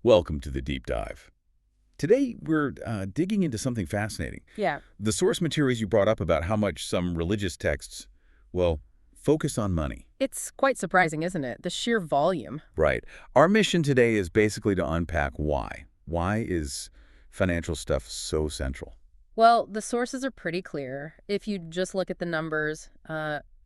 Welcome to the Deep Dive. Today, we're digging into something fascinating. Yeah. The source materials you brought up about how much some religious texts, well, focus on money. It's quite surprising, isn't it? The sheer volume. Right. Our mission today is basically to unpack why. Why is financial stuff so central? Well, the sources are pretty clear. If you just look at the numbers,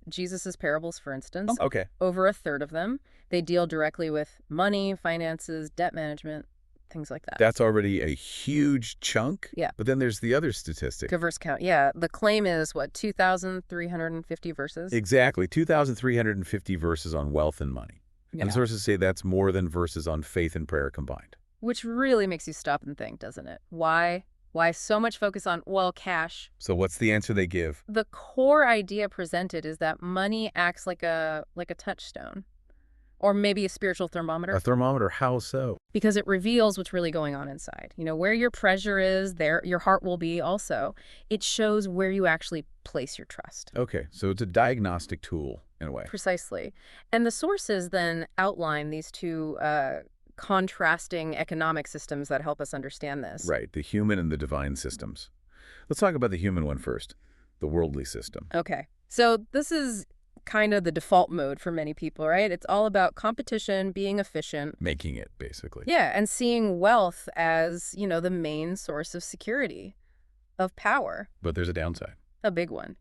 Jesus's parables, for instance, Okay. over a third of them, they deal directly with money, finances, debt management, things like that. That's already a huge chunk. Yeah. But then there's the other statistic. Good verse count. Yeah. The claim is, 2,350 verses? Exactly. 2,350 verses on wealth and money. Yeah. And sources say that's more than verses on faith and prayer combined. Which really makes you stop and think, doesn't it? Why? Why so much focus on, cash? So what's the answer they give? The core idea presented is that money acts like a touchstone, or maybe a spiritual thermometer. A thermometer, how so? Because it reveals what's really going on inside. You know, where your treasure is, there your heart will be also. It shows where you actually place your trust. Okay, so it's a diagnostic tool in a way. Precisely. And the sources then outline these two contrasting economic systems that help us understand this. Right, the human and the divine systems. Let's talk about the human one first, the worldly system. Okay. So this is kind of the default mode for many people, right? It's all about competition, being efficient. Making it, basically. Yeah, and seeing wealth as, the main source of security, of power. But there's a downside. A big one.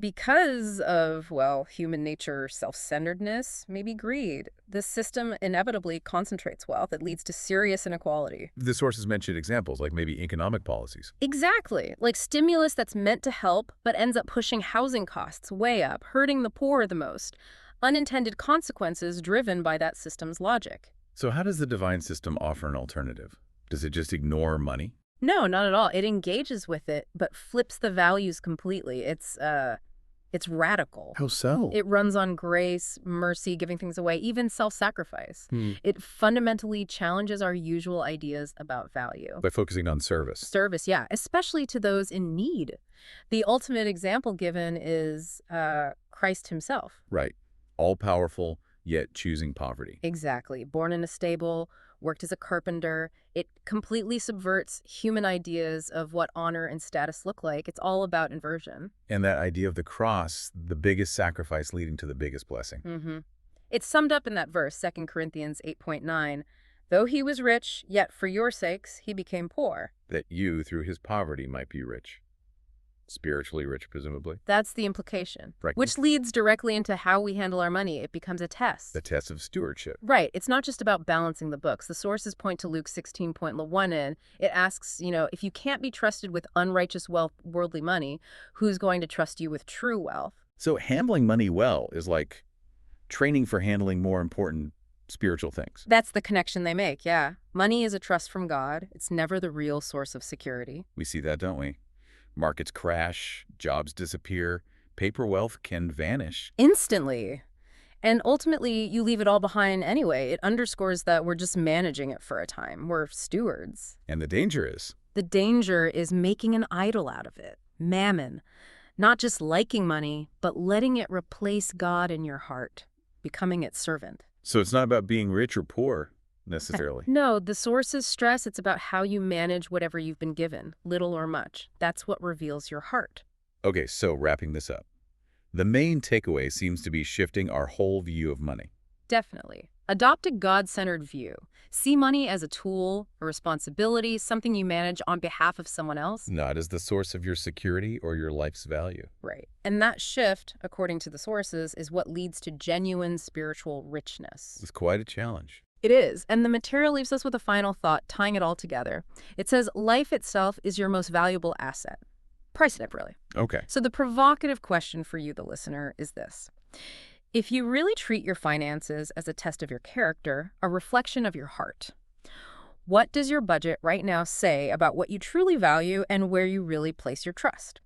Because of, human nature, self-centeredness, maybe greed, this system inevitably concentrates wealth. It leads to serious inequality. The sources mentioned examples, like maybe economic policies. Exactly. Like stimulus that's meant to help, but ends up pushing housing costs way up, hurting the poor the most. Unintended consequences driven by that system's logic. So how does the divine system offer an alternative? Does it just ignore money? No, not at all. It engages with it, but flips the values completely. It's radical. How so? It runs on grace, mercy, giving things away, even self-sacrifice. It fundamentally challenges our usual ideas about value. By focusing on service. Service, yeah, especially to those in need. The ultimate example given is Christ himself. Right. All-powerful, yet choosing poverty. Exactly. Born in a stable, worked as a carpenter. It completely subverts human ideas of what honor and status look like. It's all about inversion. And that idea of the cross, the biggest sacrifice leading to the biggest blessing. It's summed up in that verse, 2 Corinthians 8:9. Though he was rich, yet for your sakes he became poor. That you, through his poverty, might be rich. Spiritually rich, presumably. That's the implication. Right. Which leads directly into how we handle our money. It becomes a test. The test of stewardship. Right. It's not just about balancing the books. The sources point to Luke 16:1 in. It asks, if you can't be trusted with unrighteous wealth, worldly money, who's going to trust you with true wealth? So handling money well is like training for handling more important spiritual things. That's the connection they make, yeah. Money is a trust from God. It's never the real source of security. We see that, don't we? Markets crash, jobs disappear, paper wealth can vanish. Instantly. And ultimately, you leave it all behind anyway. It underscores that we're just managing it for a time. We're stewards. And the danger is? The danger is making an idol out of it. Mammon. Not just liking money, but letting it replace God in your heart, becoming its servant. So it's not about being rich or poor, necessarily. No, the sources stress it's about how you manage whatever you've been given, little or much. That's what reveals your heart. Okay, so wrapping this up. The main takeaway seems to be shifting our whole view of money. Definitely. Adopt a God-centered view. See money as a tool, a responsibility, something you manage on behalf of someone else. Not as the source of your security or your life's value. Right. And that shift, according to the sources, is what leads to genuine spiritual richness. It's quite a challenge. It is. And the material leaves us with a final thought, tying it all together. It says, life itself is your most valuable asset. Price it up, really. Okay. So the provocative question for you, the listener, is this. If you really treat your finances as a test of your character, a reflection of your heart, what does your budget right now say about what you truly value and where you really place your trust?